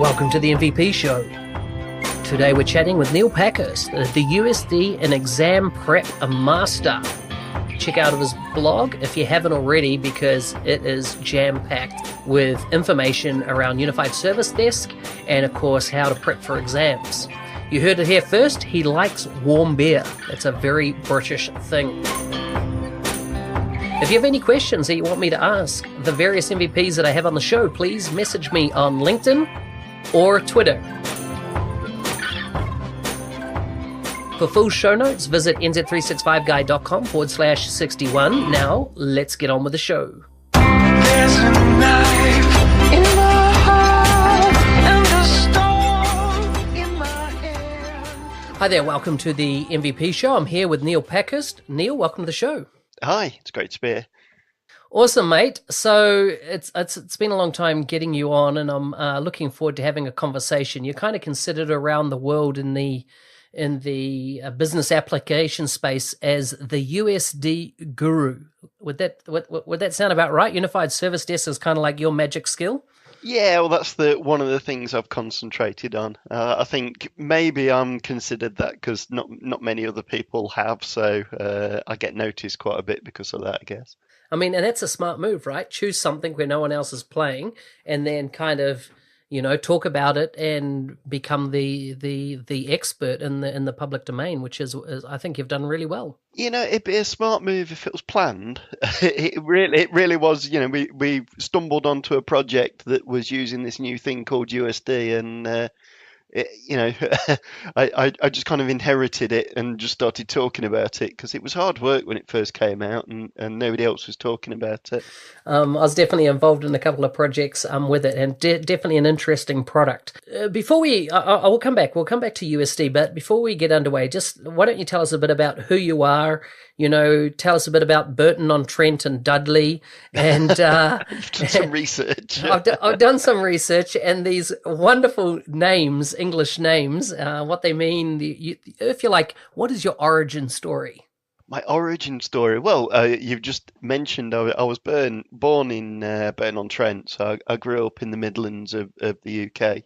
welcome to the MVP Show. Today we're chatting with Neil Parkhurst, the USD and exam prep master. Check out his blog if you haven't already, because it is jam-packed with information around Unified Service Desk and, of course, how to prep for exams. You heard it here first, he likes warm beer. That's a very British thing. If you have any questions that you want me to ask the various MVPs that I have on the show, please message me on LinkedIn or Twitter. For full show notes, visit nz365guy.com/61. Now, let's get on with the show. There's a knife in my heart and a storm in my hand. Hi there, welcome to the MVP Show. I'm here with Neil Parkhurst. Neil, welcome to the show. Hi, it's great to be here. Awesome, mate. So it's been a long time getting you on, and I'm looking forward to having a conversation. You're kind of considered around the world in the business application space as the USD guru. Would that sound about right? Unified Service Desk is kind of like your magic skill? Yeah, well, that's one of the things I've concentrated on. I think maybe I'm considered that because not many other people have, so I get noticed quite a bit because of that, I guess. I mean, and that's a smart move, right? Choose something where no one else is playing, and then kind of, talk about it and become the expert in the public domain, which is I think you've done really well. It'd be a smart move if it was planned. It really was. We stumbled onto a project that was using this new thing called USD, and I just kind of inherited it and just started talking about it because it was hard work when it first came out, and nobody else was talking about it. I was definitely involved in a couple of projects with it, and definitely an interesting product. Before we'll come back to USD, but before we get underway, just why don't you tell us a bit about who you are? Tell us a bit about Burton-on-Trent and Dudley, and You've done some research. I've done some research, and these wonderful names, English names, what they mean. If you like, what is your origin story? My origin story. Well, you've just mentioned I was born in Burton-on-Trent, so I grew up in the Midlands of the UK.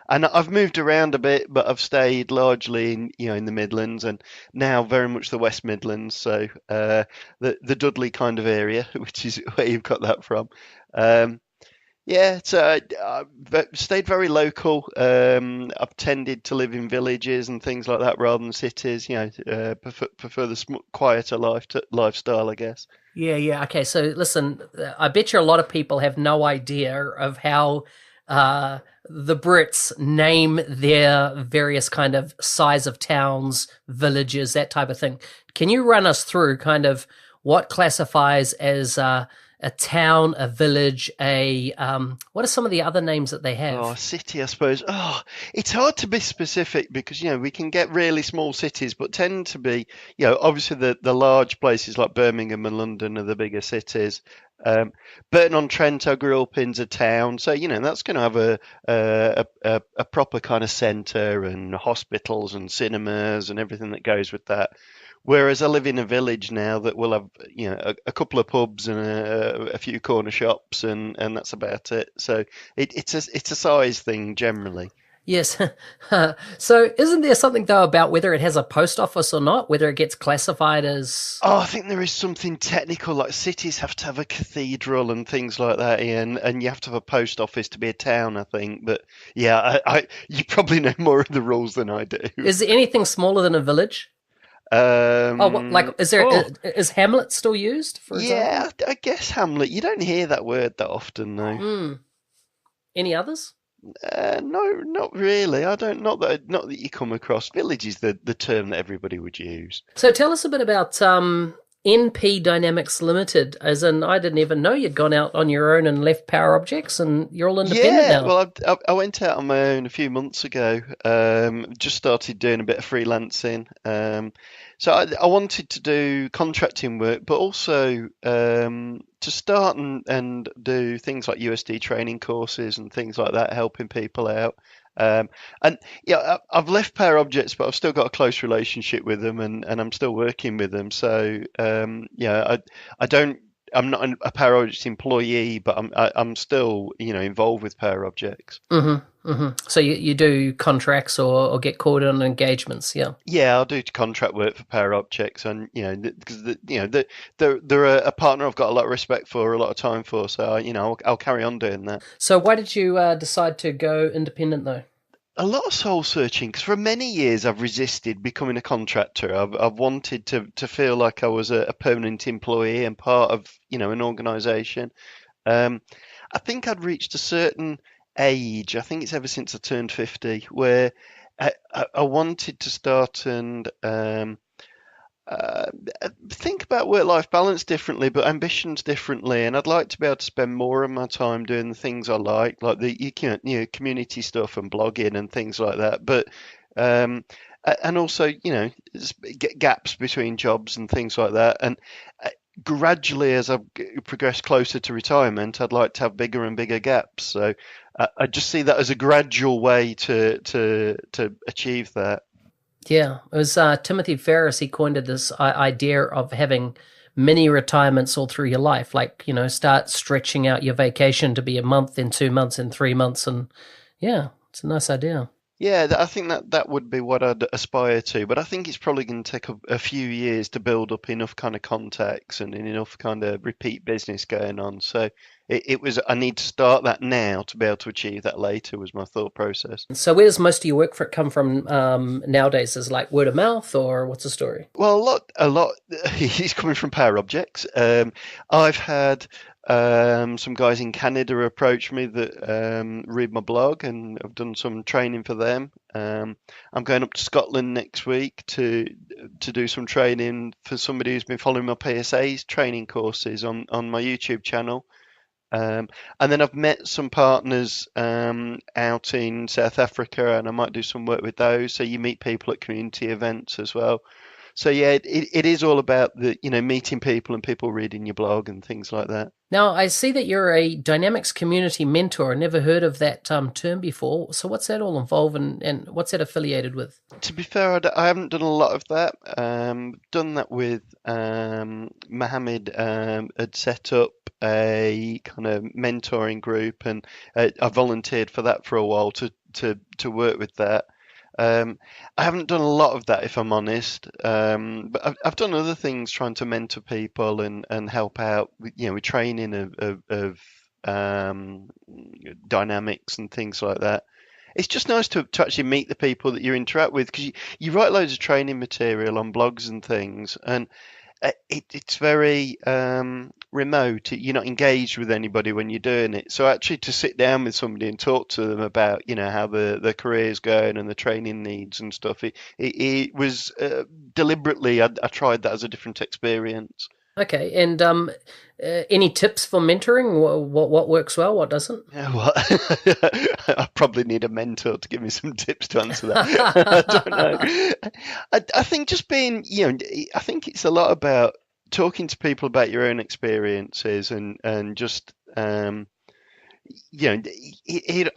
And I've moved around a bit, but I've stayed largely in the Midlands, and now very much the West Midlands. So the Dudley kind of area, which is where you've got that from. So I've stayed very local. I've tended to live in villages and things like that rather than cities. Prefer the quieter lifestyle, I guess. Yeah. Okay, so listen, I bet you a lot of people have no idea of how the Brits name their various kind of size of towns, villages, that type of thing. Can you run us through kind of what classifies as a town, a village, what are some of the other names that they have? Oh, a city, I suppose. Oh, it's hard to be specific because, we can get really small cities, but tend to be, obviously the large places like Birmingham and London are the bigger cities. Burton-on-Trent I grew up in's a town, so that's going to have a proper kind of centre and hospitals and cinemas and everything that goes with that. Whereas I live in a village now that will have a couple of pubs and a few corner shops, and that's about it. So it's a size thing generally. Yes. So isn't there something, though, about whether it has a post office or not, whether it gets classified as... Oh, I think there is something technical, like cities have to have a cathedral and things like that, Ian, and you have to have a post office to be a town, I think. But yeah, you probably know more of the rules than I do. Is there anything smaller than a village? Is Hamlet still used, for example? Yeah, I guess Hamlet. You don't hear that word that often, though. Any others? No, not really. I don't. Not that you come across. Village is the term that everybody would use. So tell us a bit about NP Dynamics Limited. As in, I didn't even know you'd gone out on your own and left Power Objects, and you're all independent now. Well, I went out on my own a few months ago. Just started doing a bit of freelancing. So I wanted to do contracting work, but also to start and do things like USD training courses and things like that, helping people out. And I've left Power Objects, but I've still got a close relationship with them, and I'm still working with them. So I don't a Power Objects employee, but I'm still, involved with Power Objects. So you do contracts or get called on engagements, yeah. Yeah, I'll do contract work for Power Objects, and because they're a partner I've got a lot of respect for, a lot of time for. So I'll carry on doing that. So why did you decide to go independent though? A lot of soul searching, because for many years I've resisted becoming a contractor. I've wanted to feel like I was a permanent employee and part of an organisation. Um, I think I'd reached a certain age. I think it's ever since I turned 50, where I wanted to start and uh, think about work-life balance differently, but ambitions differently. And I'd like to be able to spend more of my time doing the things I like the community stuff and blogging and things like that. But and also get gaps between jobs and things like that. And gradually, as I've progressed closer to retirement, I'd like to have bigger and bigger gaps. So I just see that as a gradual way to achieve that. Yeah, it was Timothy Ferris. He coined this idea of having mini retirements all through your life. Like, start stretching out your vacation to be a month, then 2 months, and 3 months. And yeah, it's a nice idea. Yeah, I think that would be what I'd aspire to, but I think it's probably going to take a few years to build up enough kind of contacts and enough kind of repeat business going on. So it was I need to start that now to be able to achieve that later was my thought process. So where does most of your work for it come from nowadays? Is it like word of mouth or what's the story? Well, a lot. He's coming from Power Objects. I've had some guys in Canada approach me that read my blog, and I've done some training for them. I'm going up to Scotland next week to do some training for somebody who's been following my PSA's training courses on my YouTube channel. And then I've met some partners out in South Africa, and I might do some work with those. So you meet people at community events as well. So yeah, it is all about the meeting people and people reading your blog and things like that. Now, I see that you're a Dynamics community mentor. I never heard of that term before. So what's that all involved and what's that affiliated with? To be fair, I haven't done a lot of that. Done that with Mohammed had set up a kind of mentoring group, and I volunteered for that for a while to work with that. I haven't done a lot of that, if I'm honest, but I've done other things trying to mentor people and help out with training of dynamics and things like that. It's just nice to actually meet the people that you interact with, because you write loads of training material on blogs and things, and it's very remote. You're not engaged with anybody when you're doing it. So actually, to sit down with somebody and talk to them about how the career's going and the training needs and stuff, it was deliberately I tried that as a different experience. Okay, and any tips for mentoring? What works well, what doesn't? Yeah, well, I probably need a mentor to give me some tips to answer that. I don't know. I think just being, I think it's a lot about talking to people about your own experiences and just I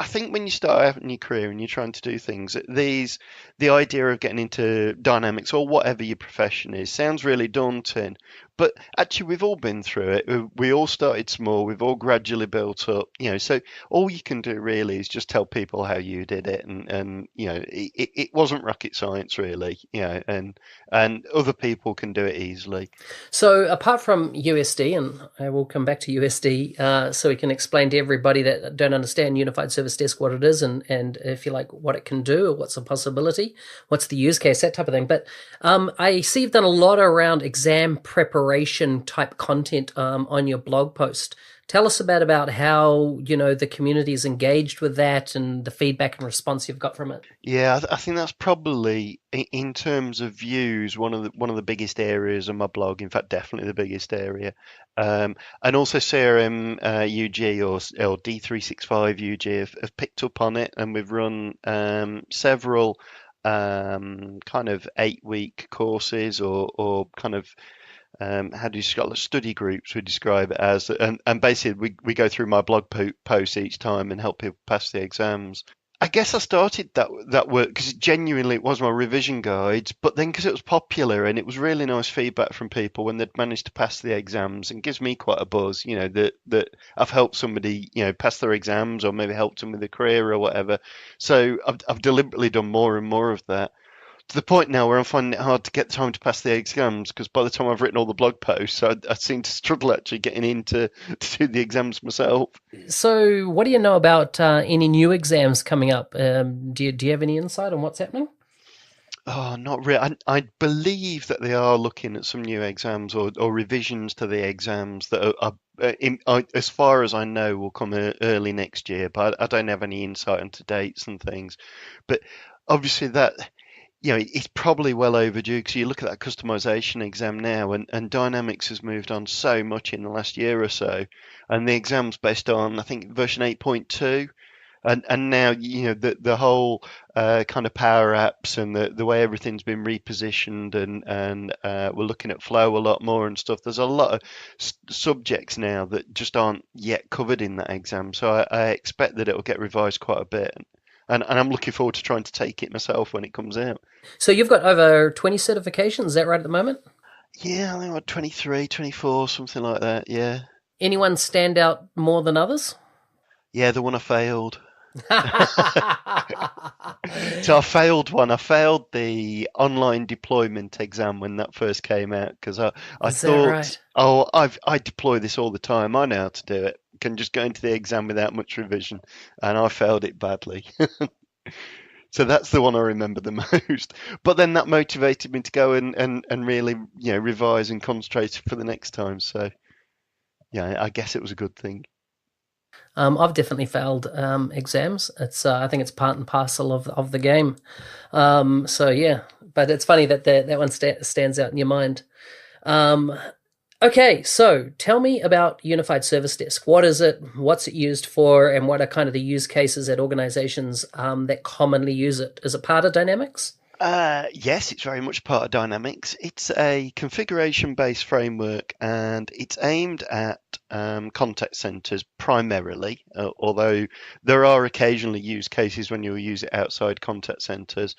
think when you start out in your career and you're trying to do things, the idea of getting into dynamics or whatever your profession is sounds really daunting. But actually, we've all been through it. We all started small. We've all gradually built up. So all you can do really is just tell people how you did it, and it wasn't rocket science really. And other people can do it easily. So apart from USD, and I will come back to USD, so we can explain to everybody that don't understand Unified Service Desk what it is, and if you like, what it can do, or what's a possibility, what's the use case, that type of thing. But I see you've done a lot around exam preparation type content on your blog post. Tell us about how the community is engaged with that and the feedback and response you've got from it. Yeah, I think that's probably in terms of views one of the biggest areas of my blog. In fact, definitely the biggest area. And also CRM UG or D365 UG have picked up on it, and we've run several kind of 8-week courses or kind of how do you describe study groups? We describe it as, and basically we go through my blog posts each time and help people pass the exams. I guess I started that work because genuinely it was my revision guides, but then because it was popular and it was really nice feedback from people when they'd managed to pass the exams, and gives me quite a buzz, that I've helped somebody, pass their exams or maybe helped them with a career or whatever. So I've deliberately done more and more of that to the point now where I'm finding it hard to get time to pass the exams because by the time I've written all the blog posts, I seem to struggle actually getting into to do the exams myself. So, what do you know about any new exams coming up? Do you have any insight on what's happening? Oh, not really. I believe that they are looking at some new exams or revisions to the exams that as far as I know, will come early next year. But I don't have any insight into dates and things. But obviously, that it's probably well overdue because you look at that customization exam now, and Dynamics has moved on so much in the last year or so, and the exam's based on I think version 8.2. And now the whole kind of power apps and the way everything's been repositioned and we're looking at flow a lot more and stuff. There's a lot of subjects now that just aren't yet covered in that exam, so I expect that it'll get revised quite a bit. And I'm looking forward to trying to take it myself when it comes out. So, you've got over 20 certifications, is that right at the moment? Yeah, I think I'm 23, 24, something like that. Yeah. Anyone stand out more than others? Yeah, the one I failed. So I failed one. I failed the online deployment exam when that first came out because I Is that thought, right? oh, I deploy this all the time. I know how to do it. Can just go into the exam without much revision, and I failed it badly. So that's the one I remember the most. But then that motivated me to go and really, revise and concentrate for the next time. So yeah, I guess it was a good thing. I've definitely failed exams. It's I think it's part and parcel of the game. So yeah, but it's funny that that one stands out in your mind. Um, okay, so tell me about Unified Service Desk. What is it? What's it used for? And what are kind of the use cases at organizations that commonly use it? Is it part of Dynamics? Yes, it's very much part of Dynamics. It's a configuration-based framework, and it's aimed at contact centers primarily, although there are occasionally use cases when you'll use it outside contact centers.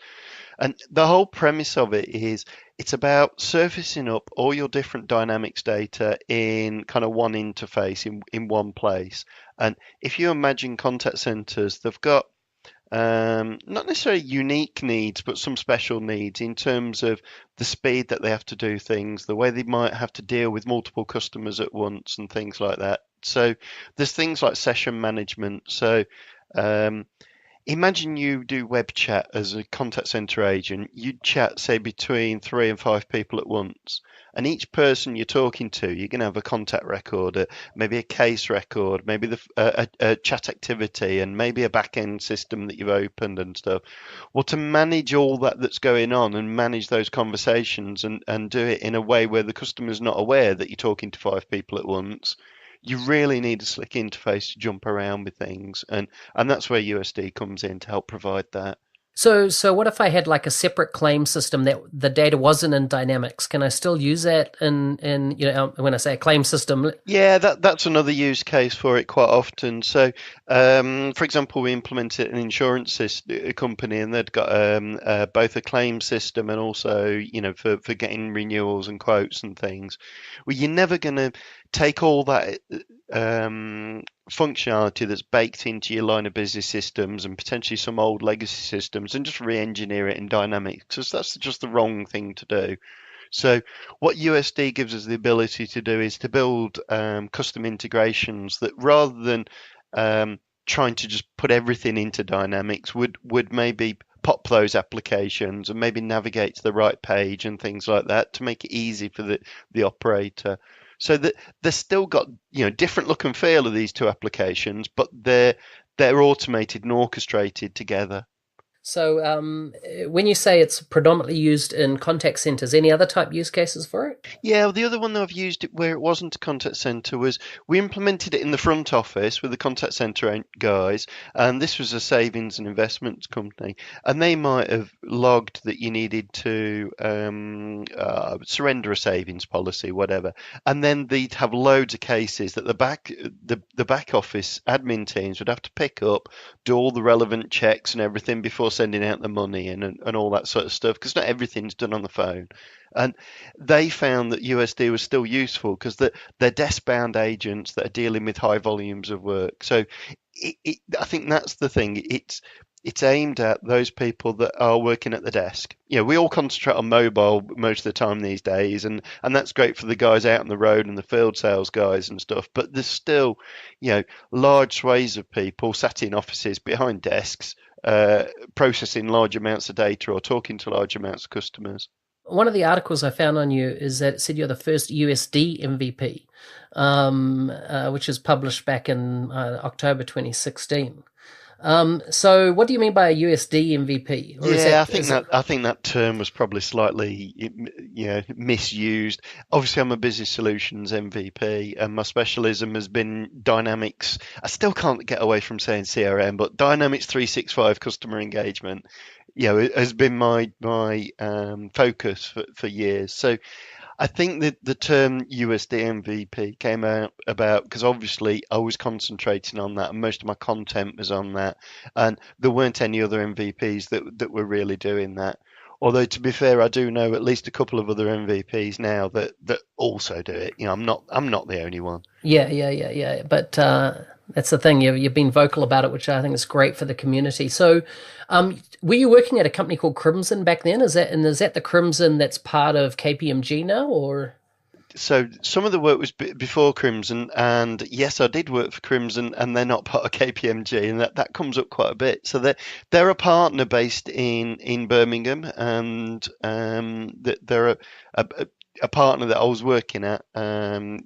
And the whole premise of it is it's about surfacing up all your different Dynamics data in kind of one interface in one place. And if you imagine contact centers, they've got not necessarily unique needs, but some special needs in terms of the speed that they have to do things, the way they might have to deal with multiple customers at once, and things like that. So there's things like session management. So um, imagine you do web chat as a contact center agent. You'd chat, say, between 3 and 5 people at once. And each person you're talking to, you're going to have a contact record, maybe a case record, maybe a chat activity, and maybe a back end system that you've opened and stuff. Well, to manage all that's going on and manage those conversations and do it in a way where the customer's not aware that you're talking to 5 people at once, you really need a slick interface to jump around with things, and that's where USD comes in to help provide that. So what if I had like a separate claim system that the data wasn't in Dynamics? Can I still use that in when I say a claim system? Yeah, that's another use case for it quite often. So, for example, we implemented an insurance company, and they'd got both a claim system and also, for getting renewals and quotes and things. Well, you're never going to take all that functionality that's baked into your line of business systems and potentially some old legacy systems and just re-engineer it in Dynamics, because that's just the wrong thing to do. So what USD gives us the ability to do is to build custom integrations that, rather than trying to just put everything into Dynamics, would maybe pop those applications and maybe navigate to the right page and things like that to make it easy for the operator. So that they're still got different look and feel of these two applications, but they're automated and orchestrated together. So, when you say it's predominantly used in contact centers, any other type use cases for it? Yeah, well, the other one that I've used it where it wasn't a contact center was we implemented it in the front office with the contact center guys, and this was a savings and investments company, and they might have logged that you needed to surrender a savings policy, whatever, and then they'd have loads of cases that the back office admin teams would have to pick up, do all the relevant checks and everything before sending out the money and all that sort of stuff, because not everything's done on the phone. And they found that USD was still useful because they're desk-bound agents that are dealing with high volumes of work. So I think that's the thing. It's aimed at those people that are working at the desk. We all concentrate on mobile most of the time these days, and that's great for the guys out on the road and the field sales guys and stuff. But there's still, large swathes of people sat in offices behind desks, processing large amounts of data or talking to large amounts of customers. One of the articles I found on you is that it said you're the first USD MVP, which was published back in October 2016. So what do you mean by a USD MVP? Or is Yeah, that is it? I think that term was probably slightly, misused. Obviously, I'm a business solutions MVP, and my specialism has been Dynamics. I still can't get away from saying CRM, but Dynamics 365 customer engagement, it has been my focus for years. So I think that the term USD MVP came out about because obviously I was concentrating on that and most of my content was on that, and there weren't any other MVPs that were really doing that. Although to be fair, I do know at least a couple of other MVPs now that also do it. I'm not the only one. Yeah. But that's the thing. You've been vocal about it, which I think is great for the community. So, were you working at a company called Crimson back then? Is that the Crimson that's part of KPMG now, or? So some of the work was before Crimson, and yes, I did work for Crimson, and they're not part of KPMG, and that comes up quite a bit. So they're a partner based in Birmingham, and they're a partner that I was working at. And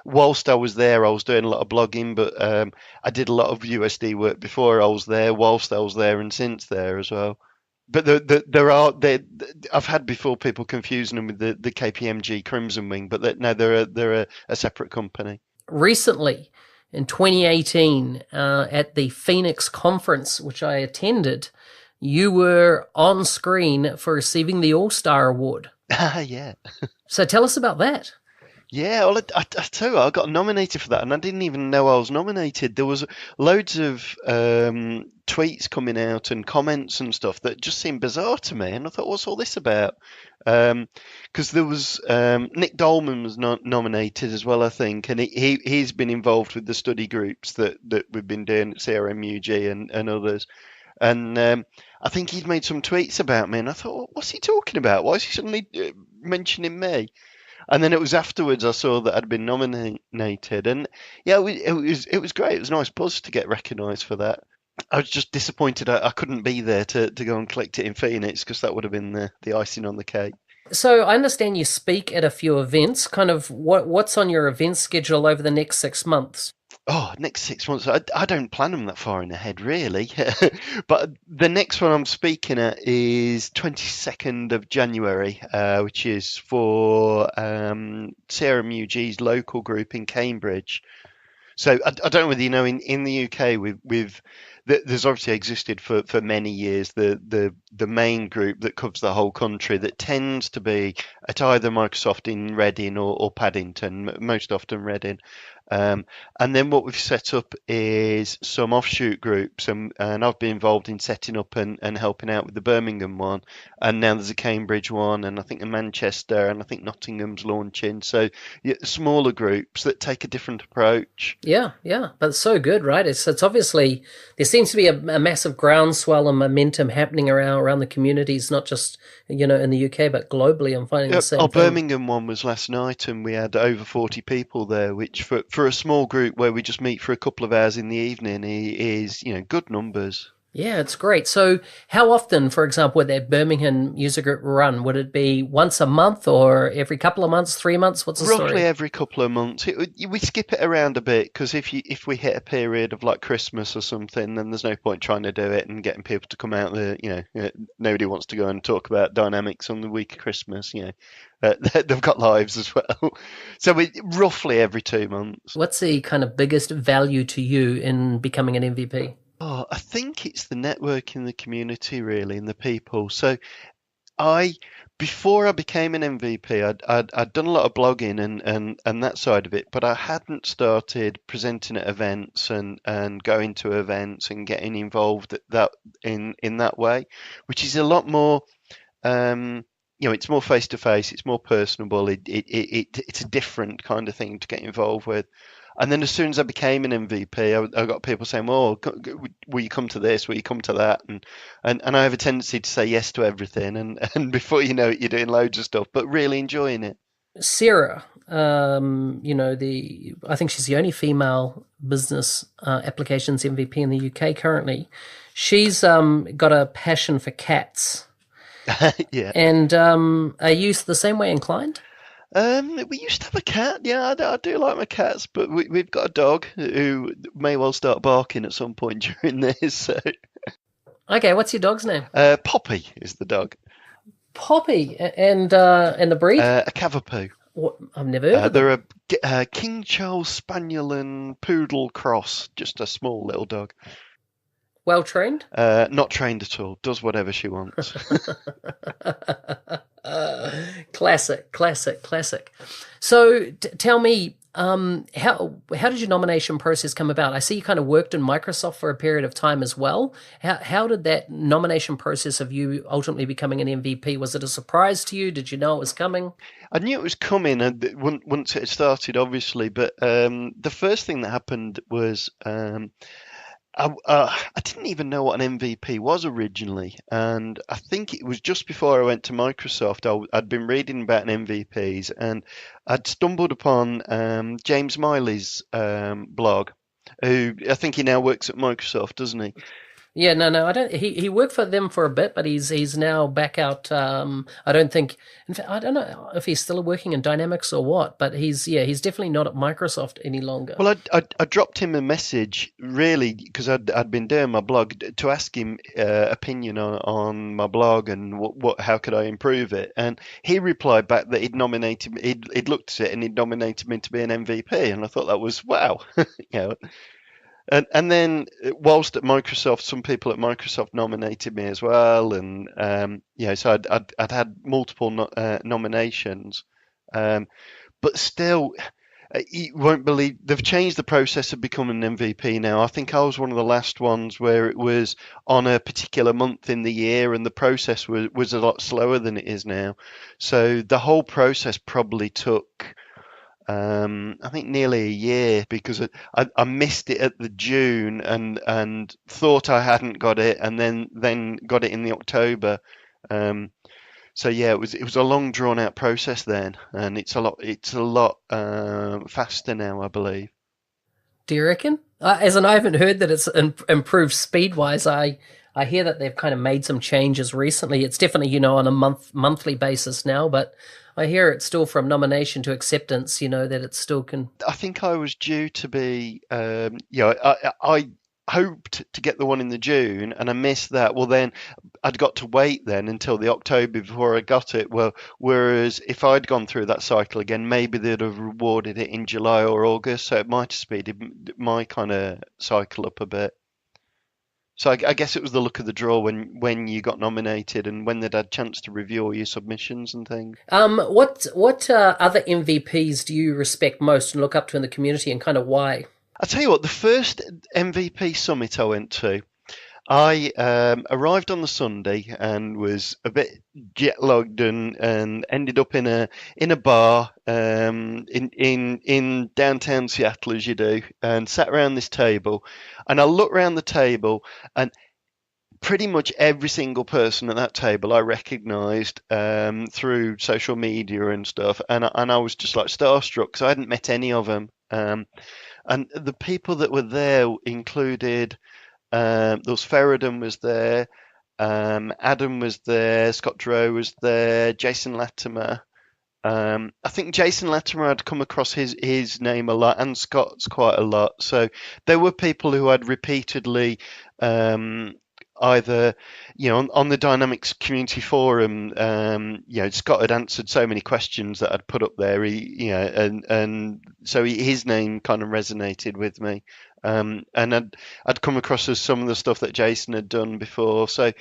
whilst I was there, I was doing a lot of blogging, but I did a lot of USD work before I was there, whilst I was there, and since there as well. But I've had before people confusing them with the KPMG Crimson Wing, but no, they're a separate company. Recently in 2018 at the Phoenix conference, which I attended, you were on screen for receiving the All Star Award. Yeah. So tell us about that. Yeah, well, I tell you, I got nominated for that, and I didn't even know I was nominated. There was loads of tweets coming out and comments and stuff that just seemed bizarre to me, and I thought, what's all this about? Because there was Nick Dolman was nominated as well, I think, and he's been involved with the study groups that we've been doing at CRMUG and others. And I think he'd made some tweets about me, and I thought, what's he talking about? Why is he suddenly mentioning me? And then it was afterwards I saw that I'd been nominated, and yeah, it was great. It was a nice buzz to get recognised for that. I was just disappointed I couldn't be there to go and collect it in Phoenix because that would have been the icing on the cake. So I understand you speak at a few events. Kind of what's on your event schedule over the next 6 months? Oh, next 6 months. I don't plan them that far in ahead, really. But the next one I'm speaking at is 22nd of January, which is for CRMUG's local group in Cambridge. So I don't know whether you know in the UK there's obviously existed for many years the main group that covers the whole country that tends to be at either Microsoft in Reading or Paddington, most often Reading. Um, and then what we've set up is some offshoot groups, and I've been involved in setting up and helping out with the Birmingham one, and now there's a Cambridge one, and I think a Manchester, and I think Nottingham's launching. So yeah, smaller groups that take a different approach. Yeah, but it's so good, right? It's obviously there seems to be a massive groundswell and momentum happening around the communities, not just in the UK but globally. I'm finding the Our same thing. Birmingham one was last night, and we had over 40 people there, which for a small group where we just meet for a couple of hours in the evening is good numbers. Yeah, it's great. So, how often, for example, would that Birmingham user group run? Would it be once a month or every couple of months, 3 months? What's the Roughly story? every couple of months. We skip it around a bit because if we hit a period of like Christmas or something, then there's no point trying to do it and getting people to come out there. Nobody wants to go and talk about dynamics on the week of Christmas. They've got lives as well. So we roughly every 2 months. What's the kind of biggest value to you in becoming an MVP? Oh, I think it's the network in the community really and the people. So I, before I became an MVP, I'd done a lot of blogging and that side of it, but I hadn't started presenting at events and going to events and getting involved in that way, which is a lot more. Um, it's more face to face, it's more personable. It's a different kind of thing to get involved with. And then as soon as I became an MVP, I got people saying, "Well, will you come to this? Will you come to that?" And I have a tendency to say yes to everything, and before you know it, you're doing loads of stuff, but really enjoying it. Sarah, the I think she's the only female business applications MVP in the UK currently. She's got a passion for cats. Yeah. And are you the same way inclined? We used to have a cat. Yeah, I do like my cats, but we've got a dog who may well start barking at some point during this. So, Okay, what's your dog's name? Poppy is the dog. Poppy. And the breed? A Cavapoo. What? I've never heard of them. They're a King Charles Spaniel and Poodle cross, just a small little dog. Well trained? Not trained at all. Does whatever she wants. Classic, classic, classic. So tell me, how did your nomination process come about? I see you kind of worked in Microsoft for a period of time as well. How did that nomination process of you ultimately becoming an MVP? Was it a surprise to you? Did you know it was coming? I knew it was coming once it had started, obviously. But the first thing that happened was I didn't even know what an MVP was originally, and I think it was just before I went to Microsoft. I'd been reading about MVPs, and I'd stumbled upon James Miley's blog, who I think he now works at Microsoft, doesn't he? Yeah, no, I don't. He worked for them for a bit, but he's now back out. I don't think. In fact, I don't know if he's still working in Dynamics or what. But he's definitely not at Microsoft any longer. Well, I dropped him a message really because I'd been doing my blog to ask him opinion on my blog and how could I improve it, and he replied back that he'd looked at it and he'd nominated me to be an MVP, and I thought that was wow, you know. And then whilst at Microsoft, some people at Microsoft nominated me as well, and so I'd had multiple nominations, um, but still, you won't believe they've changed the process of becoming an MVP now. I think I was one of the last ones where it was on a particular month in the year, and the process was a lot slower than it is now. So the whole process probably took I think nearly a year because I missed it at the June and thought I hadn't got it, and then got it in the October. Um, so yeah, it was a long drawn out process then, and it's a lot faster now, I believe. Do you reckon? As in, I haven't heard that it's improved speed wise. I hear that they've kind of made some changes recently. It's definitely on a monthly basis now, but I hear it's still from nomination to acceptance. That it still can. I think I was due to be, I hoped to get the one in the June and I missed that. Well, then I'd got to wait then until the October before I got it. Well, whereas if I'd gone through that cycle again, maybe they'd have rewarded it in July or August. So it might have speeded my kind of cycle up a bit. So I guess it was the luck of the draw when you got nominated and when they'd had a chance to review all your submissions and things. What other MVPs do you respect most and look up to in the community, and kind of why? I'll tell you what, the first MVP summit I went to, I arrived on the Sunday and was a bit jet lagged and ended up in a bar in downtown Seattle as you do, and sat around this table, and I looked around the table and pretty much every single person at that table I recognised through social media and stuff, and I was just like starstruck because I hadn't met any of them. And the people that were there included There was Ferrodon was there. Adam was there. Scott Drow was there. Jason Latimer. I think Jason Latimer had come across his name a lot, and Scott's quite a lot. So there were people who had repeatedly either, on the Dynamics community forum, Scott had answered so many questions that I'd put up there. And so his name kind of resonated with me. And I'd come across some of the stuff that Jason had done before. So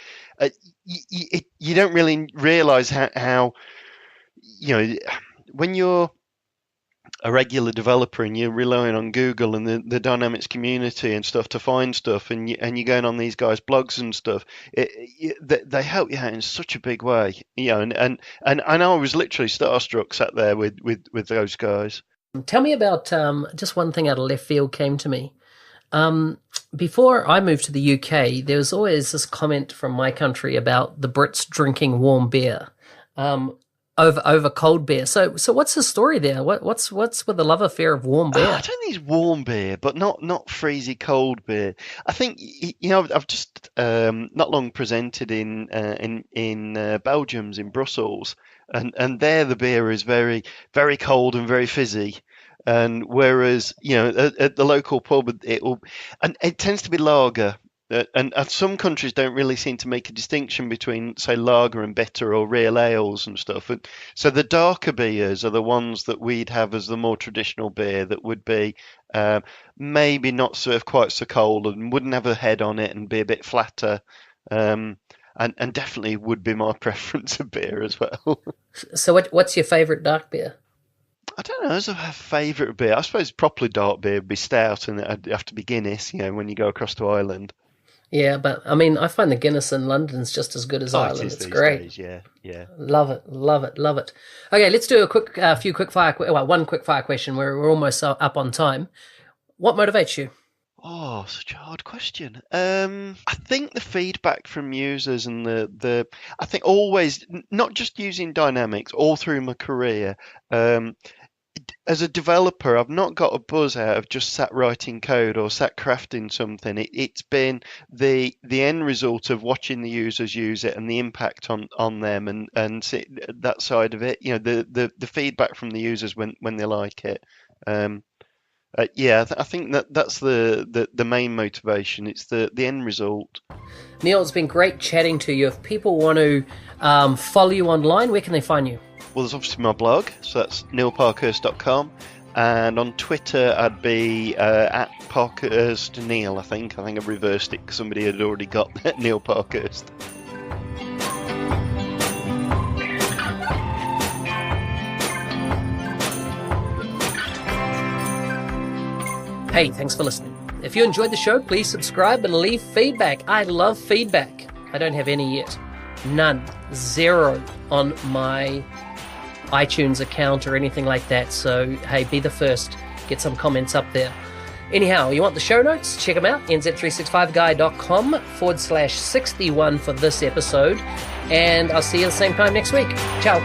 you don't really realize how when you're a regular developer and you're relying on Google and the Dynamics community and stuff to find stuff, and you're going on these guys' blogs and stuff, they help you out in such a big way, and I was literally starstruck sat there with those guys. Tell me about just one thing out of left field came to me. Before I moved to the UK, there was always this comment from my country about the Brits drinking warm beer. Over cold beer. So what's the story there? What's with the love affair of warm beer? I don't think it's warm beer, but not freezy cold beer. I think I've just not long presented in Belgium's in Brussels, and there the beer is very very cold and very fizzy. And whereas at the local pub it tends to be lager. And some countries don't really seem to make a distinction between, say, lager and bitter or real ales and stuff. And so the darker beers are the ones that we'd have as the more traditional beer that would be maybe not served quite so cold and wouldn't have a head on it and be a bit flatter. And definitely would be my preference of beer as well. So what's your favourite dark beer? I don't know, as a favourite beer, I suppose properly dark beer would be stout, and it'd have to be Guinness, when you go across to Ireland. Yeah, but I mean, I find the Guinness in London's just as good as Ireland. It's great. Days, yeah. Love it. Okay, let's do one quick fire question. We're almost up on time. What motivates you? Oh, such a hard question. I think the feedback from users and I think always, not just using Dynamics, all through my career. As a developer, I've not got a buzz out of just sat writing code or sat crafting something. It's been the end result of watching the users use it and the impact on them and that side of it. The feedback from the users when they like it. I think that's the main motivation. It's the end result. Neil, it's been great chatting to you. If people want to follow you online, where can they find you? Well, there's obviously my blog, so that's neilparkhurst.com, and on Twitter I'd be at Parkhurst Neil. I think I reversed it because somebody had already got that, Neil Parkhurst. Hey, thanks for listening. If you enjoyed the show, please subscribe and leave feedback. I love feedback. I don't have any yet. None. Zero on my iTunes account or anything like that. So, hey, be the first. Get some comments up there. Anyhow, you want the show notes? Check them out. nz365guy.com/61 for this episode. And I'll see you at the same time next week. Ciao.